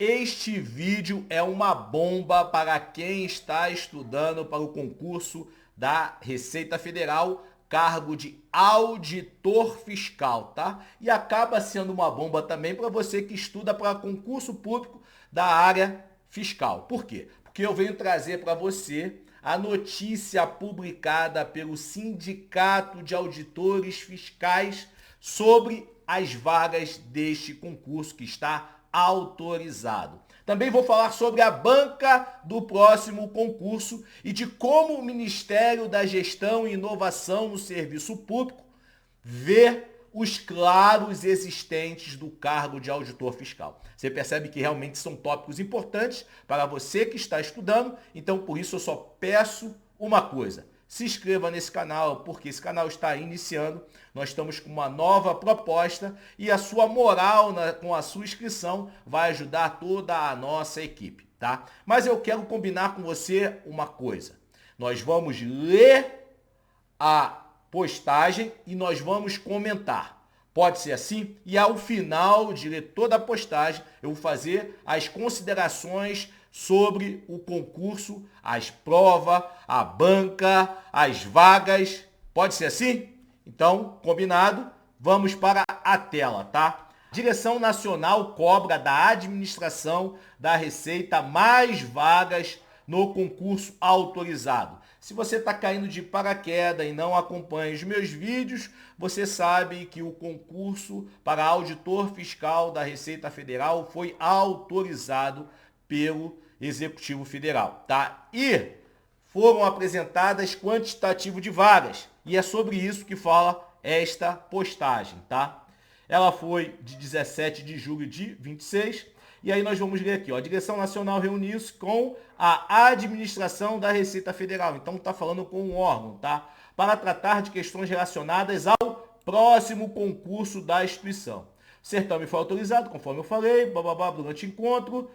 Este vídeo é uma bomba para quem está estudando para o concurso da Receita Federal, cargo de auditor fiscal, tá? E acaba sendo uma bomba também para você que estuda para concurso público da área fiscal. Por quê? Porque eu venho trazer para você a notícia publicada pelo Sindicato de Auditores Fiscais sobre as vagas deste concurso que está autorizado. Também vou falar sobre a banca do próximo concurso e de como o Ministério da Gestão e Inovação no Serviço Público vê os claros existentes do cargo de auditor fiscal. Você percebe que realmente são tópicos importantes para você que está estudando, então por isso eu só peço uma coisa: se inscreva nesse canal, porque esse canal está iniciando. Nós estamos com uma nova proposta e a sua moral com a sua inscrição vai ajudar toda a nossa equipe, tá? Mas eu quero combinar com você uma coisa. Nós vamos ler a postagem e nós vamos comentar. Pode ser assim? E ao final de ler toda a postagem, eu vou fazer as considerações sobre o concurso, as provas, a banca, as vagas. Pode ser assim? Então, combinado? Vamos para a tela, tá? Direção Nacional cobra da administração da Receita mais vagas no concurso autorizado. Se você está caindo de paraquedas e não acompanha os meus vídeos, você sabe que o concurso para auditor fiscal da Receita Federal foi autorizado pelo Executivo Federal, tá? E foram apresentadas quantitativo de vagas. E é sobre isso que fala esta postagem, tá? Ela foi de 17 de julho de 26. E aí nós vamos ler aqui, ó. A Direção Nacional reuniu-se com a administração da Receita Federal. Então está falando com um órgão, tá? Para tratar de questões relacionadas ao próximo concurso da instituição. O certame foi autorizado, conforme eu falei, durante o encontro,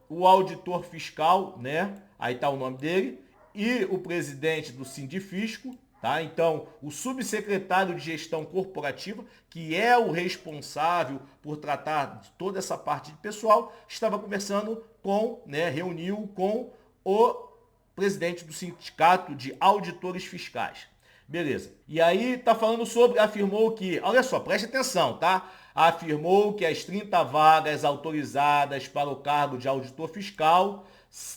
o auditor fiscal, né? Aí está o nome dele, e o presidente do Sindifisco, tá? Então, o subsecretário de Gestão Corporativa, que é o responsável por tratar de toda essa parte de pessoal, estava conversando com, né, reuniu com o presidente do Sindicato de Auditores Fiscais. Beleza. E aí tá falando sobre, afirmou que, olha só, preste atenção, tá? Afirmou que as 30 vagas autorizadas para o cargo de auditor fiscal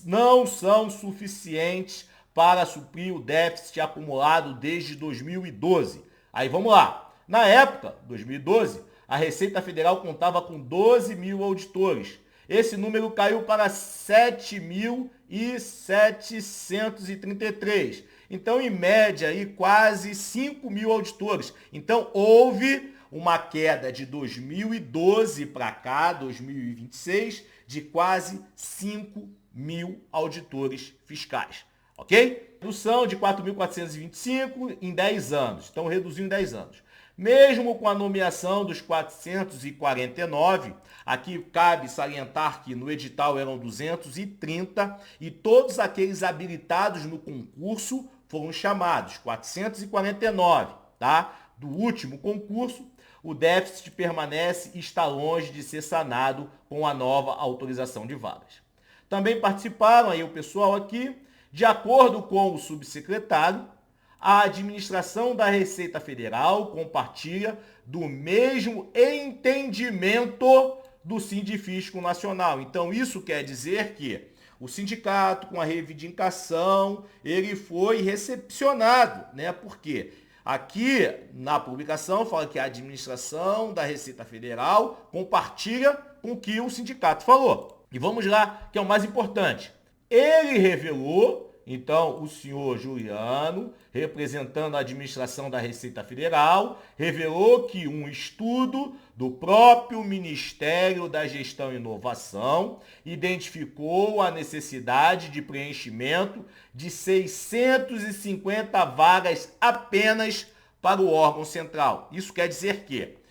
não são suficientes para suprir o déficit acumulado desde 2012. Aí vamos lá. Na época, 2012, a Receita Federal contava com 12 mil auditores. Esse número caiu para 7.733. Então, em média, aí, quase 5 mil auditores. Então, houve uma queda de 2012 para cá, 2026, de quase 5 mil auditores fiscais. Ok? Redução de 4.425 em 10 anos. Então, reduziu em 10 anos. Mesmo com a nomeação dos 449, aqui cabe salientar que no edital eram 230 e todos aqueles habilitados no concurso foram chamados, 449, tá? Do último concurso, o déficit permanece e está longe de ser sanado com a nova autorização de vagas. Também participaram aí o pessoal aqui, de acordo com o subsecretário, a administração da Receita Federal compartilha do mesmo entendimento do Sindifisco Nacional. Então, isso quer dizer que o sindicato, com a reivindicação, ele foi recepcionado, né? Porque aqui na publicação fala que a administração da Receita Federal compartilha com o que o sindicato falou. E vamos lá, que é o mais importante. Ele revelou, então, o senhor Juliano, representando a administração da Receita Federal, revelou que um estudo do próprio Ministério da Gestão e Inovação identificou a necessidade de preenchimento de 650 vagas apenas para o órgão central. Isso quer dizer que,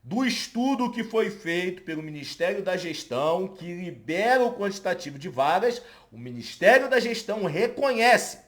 do estudo que foi feito pelo Ministério da Gestão, que libera o quantitativo de vagas, o Ministério da Gestão reconhece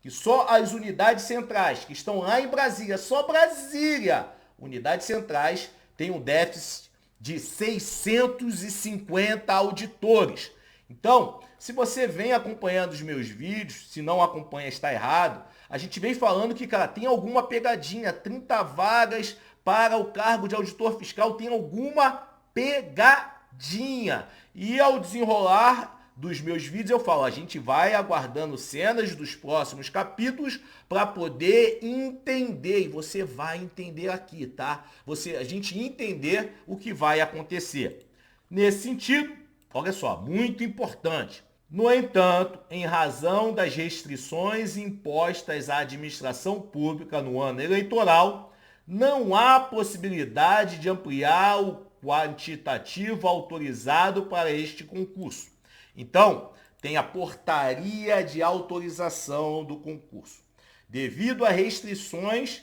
que só as unidades centrais, que estão lá em Brasília, só Brasília, unidades centrais, tem um déficit de 650 auditores. Então, se você vem acompanhando os meus vídeos, se não acompanha está errado, a gente vem falando que, cara, tem alguma pegadinha, 30 vagas para o cargo de auditor fiscal, tem alguma pegadinha. E ao desenrolar dos meus vídeos eu falo, a gente vai aguardando cenas dos próximos capítulos para poder entender, e você vai entender aqui, tá? A gente entender o que vai acontecer. Nesse sentido, olha só, muito importante. No entanto, em razão das restrições impostas à administração pública no ano eleitoral, não há possibilidade de ampliar o quantitativo autorizado para este concurso. Então, tem a portaria de autorização do concurso. Devido a restrições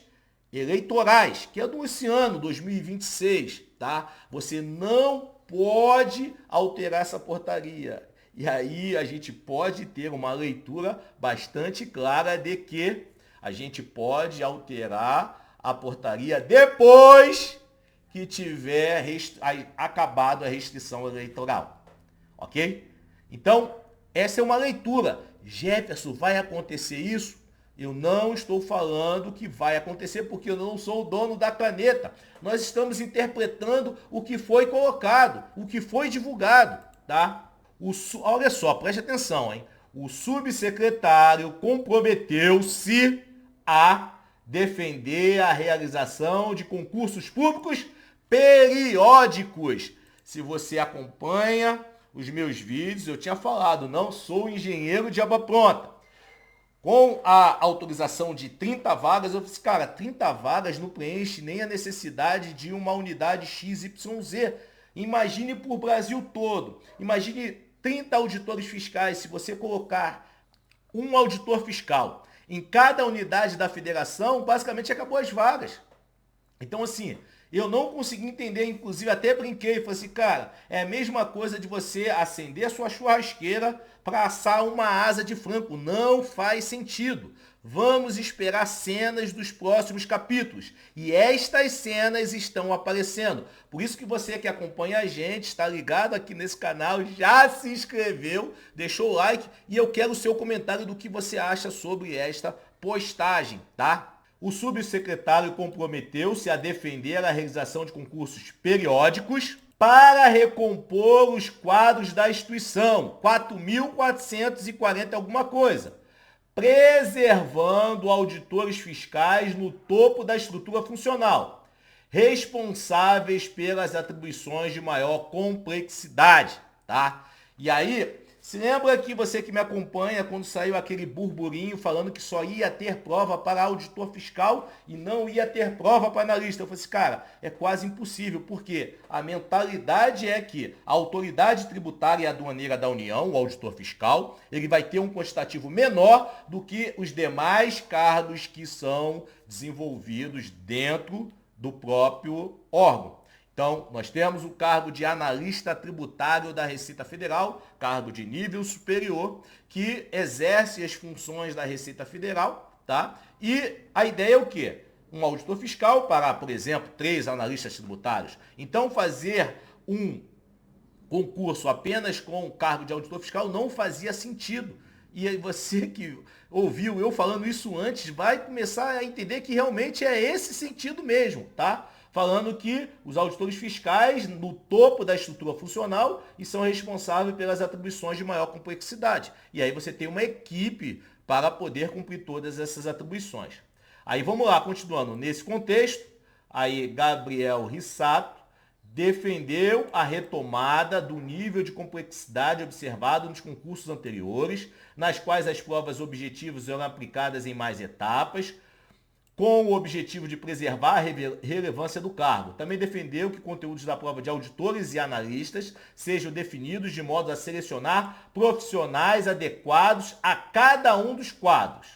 eleitorais, que é desse ano, 2026, tá? Você não pode alterar essa portaria. E aí a gente pode ter uma leitura bastante clara de que a gente pode alterar a portaria depois que tiver acabado a restrição eleitoral. Ok? Então, essa é uma leitura. Jefferson, vai acontecer isso? Eu não estou falando que vai acontecer porque eu não sou o dono da caneta. Nós estamos interpretando o que foi colocado, o que foi divulgado, tá? Olha só, preste atenção, hein? O subsecretário comprometeu-se a defender a realização de concursos públicos periódicos. Se você acompanha os meus vídeos, eu tinha falado, não sou engenheiro de aba pronta. Com a autorização de 30 vagas, eu disse, cara, 30 vagas não preenche nem a necessidade de uma unidade XYZ. Imagine por Brasil todo. Imagine 30 auditores fiscais, se você colocar um auditor fiscal em cada unidade da federação, basicamente acabou as vagas. Então, assim, eu não consegui entender, inclusive até brinquei, falei assim, cara, é a mesma coisa de você acender a sua churrasqueira para assar uma asa de frango. Não faz sentido. Vamos esperar cenas dos próximos capítulos. E estas cenas estão aparecendo. Por isso que você que acompanha a gente, está ligado aqui nesse canal, já se inscreveu, deixou o like e eu quero o seu comentário do que você acha sobre esta postagem, tá? O subsecretário comprometeu-se a defender a realização de concursos periódicos para recompor os quadros da instituição, 4.440 alguma coisa, preservando auditores fiscais no topo da estrutura funcional, responsáveis pelas atribuições de maior complexidade, tá? E aí, se lembra que você que me acompanha, quando saiu aquele burburinho falando que só ia ter prova para auditor fiscal e não ia ter prova para analista? Eu falei assim, cara, é quase impossível, porque a mentalidade é que a autoridade tributária e aduaneira da União, o auditor fiscal, ele vai ter um quantitativo menor do que os demais cargos que são desenvolvidos dentro do próprio órgão. Então, nós temos o cargo de analista tributário da Receita Federal, cargo de nível superior, que exerce as funções da Receita Federal, tá? E a ideia é o quê? Um auditor fiscal para, por exemplo, 3 analistas tributários. Então, fazer um concurso apenas com o cargo de auditor fiscal não fazia sentido. E aí você que ouviu eu falando isso antes vai começar a entender que realmente é esse sentido mesmo, tá? Falando que os auditores fiscais no topo da estrutura funcional e são responsáveis pelas atribuições de maior complexidade. E aí você tem uma equipe para poder cumprir todas essas atribuições. Aí vamos lá, continuando. Nesse contexto, aí Gabriel Rissato defendeu a retomada do nível de complexidade observado nos concursos anteriores, nas quais as provas objetivas eram aplicadas em mais etapas, com o objetivo de preservar a relevância do cargo. Também defendeu que conteúdos da prova de auditores e analistas sejam definidos de modo a selecionar profissionais adequados a cada um dos quadros.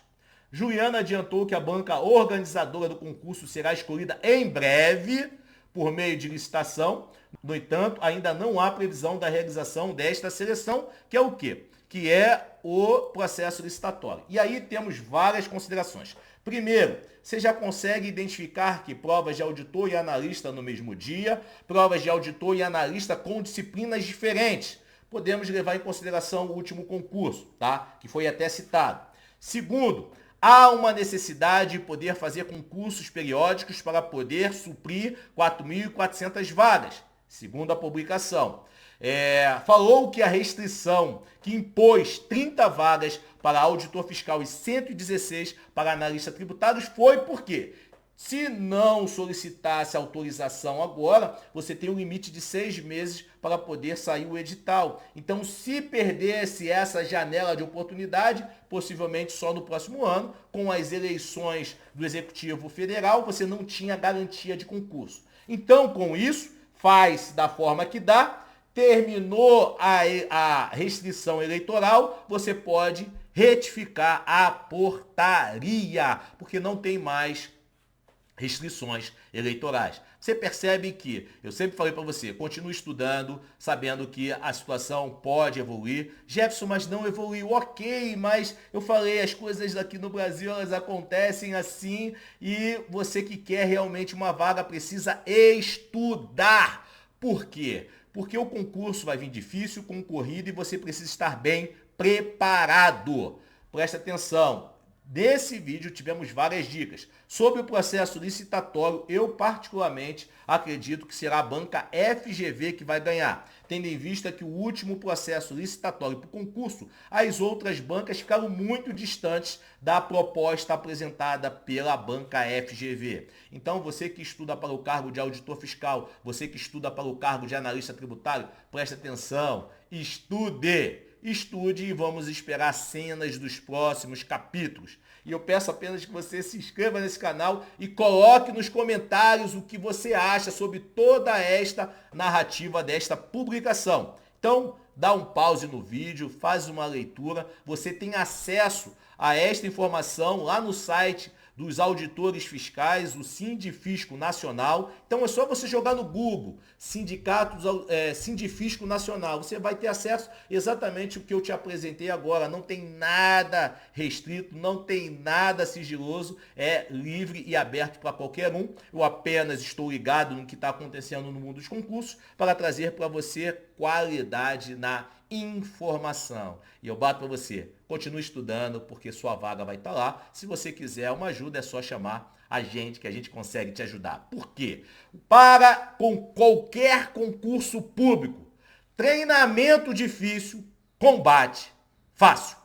Juliana adiantou que a banca organizadora do concurso será escolhida em breve por meio de licitação. No entanto, ainda não há previsão da realização desta seleção, que é o quê? Que é o processo licitatório. E aí temos várias considerações. Primeiro, você já consegue identificar que provas de auditor e analista no mesmo dia, provas de auditor e analista com disciplinas diferentes. Podemos levar em consideração o último concurso, tá? Que foi até citado. Segundo, há uma necessidade de poder fazer concursos periódicos para poder suprir 4.400 vagas, segundo a publicação. Falou que a restrição que impôs 30 vagas para auditor fiscal e 116 para analista tributários foi porque, se não solicitasse autorização agora, você tem um limite de 6 meses para poder sair o edital. Então, se perdesse essa janela de oportunidade, possivelmente só no próximo ano, com as eleições do Executivo Federal, você não tinha garantia de concurso. Então, com isso, faz da forma que dá. Terminou a restrição eleitoral, você pode retificar a portaria, porque não tem mais restrições eleitorais. Você percebe que, eu sempre falei para você, continue estudando, sabendo que a situação pode evoluir. Jefferson, mas não evoluiu. Ok, mas eu falei, as coisas aqui no Brasil, elas acontecem assim, e você que quer realmente uma vaga precisa estudar. Por quê? Porque o concurso vai vir difícil, concorrido, e você precisa estar bem preparado. Presta atenção. Nesse vídeo tivemos várias dicas. Sobre o processo licitatório, eu particularmente acredito que será a banca FGV que vai ganhar, tendo em vista que o último processo licitatório para o concurso, as outras bancas ficaram muito distantes da proposta apresentada pela banca FGV. Então, você que estuda para o cargo de auditor fiscal, você que estuda para o cargo de analista tributário, preste atenção, estude! Estude e vamos esperar cenas dos próximos capítulos. E eu peço apenas que você se inscreva nesse canal e coloque nos comentários o que você acha sobre toda esta narrativa desta publicação. Então, dá um pause no vídeo, faz uma leitura. Você tem acesso a esta informação lá no site dos auditores fiscais, o Sindifisco Nacional. Então é só você jogar no Google, Sindifisco Nacional. Você vai ter acesso exatamente o que eu te apresentei agora. Não tem nada restrito, não tem nada sigiloso, é livre e aberto para qualquer um. Eu apenas estou ligado no que está acontecendo no mundo dos concursos para trazer para você qualidade na informação. E eu bato para você, continue estudando, porque sua vaga vai estar lá. Se você quiser uma ajuda, é só chamar a gente, que a gente consegue te ajudar. Por quê? Para com qualquer concurso público, treinamento difícil, combate fácil.